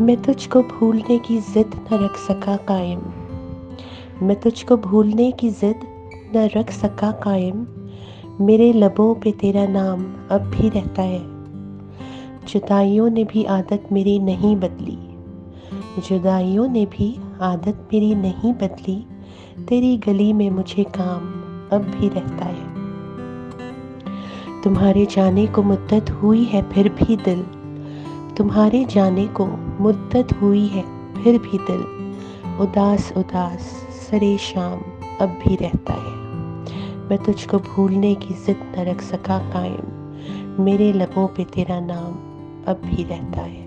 मैं तुझको भूलने की जिद न रख सका कायम। मैं तुझको भूलने की जिद न रख सका कायम। मेरे लबों पे तेरा नाम अब भी रहता है। जुदाइयों ने भी आदत मेरी नहीं बदली। जुदाइयों ने भी आदत मेरी नहीं बदली। तेरी गली में मुझे काम अब भी रहता है। तुम्हारे जाने को मुद्दत हुई है फिर भी दिल। तुम्हारे जाने को मुद्दत हुई है फिर भी दिल उदास उदास सरे शाम अब भी रहता है। मैं तुझको भूलने की जिद न रख सका कायम। मेरे लबों पे तेरा नाम अब भी रहता है।